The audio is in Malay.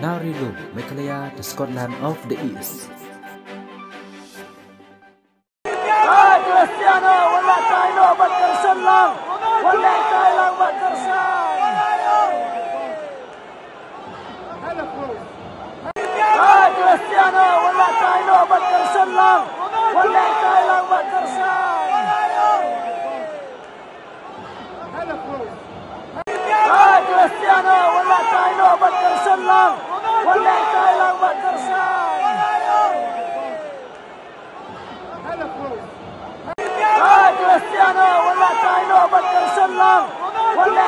Narilo, Mekalaya, the Scotland of the East. Cristiano wala tayo Batkersan lang. Wala tayo lang Batkersan. Cristiano wala tayo Batkersan lang. Wala tayo lang Batkersan. Cristiano wala tayo Batkersan lang. Wala tayo lang Batkersan. Cristiano wala tayo Batkersan lang. Wala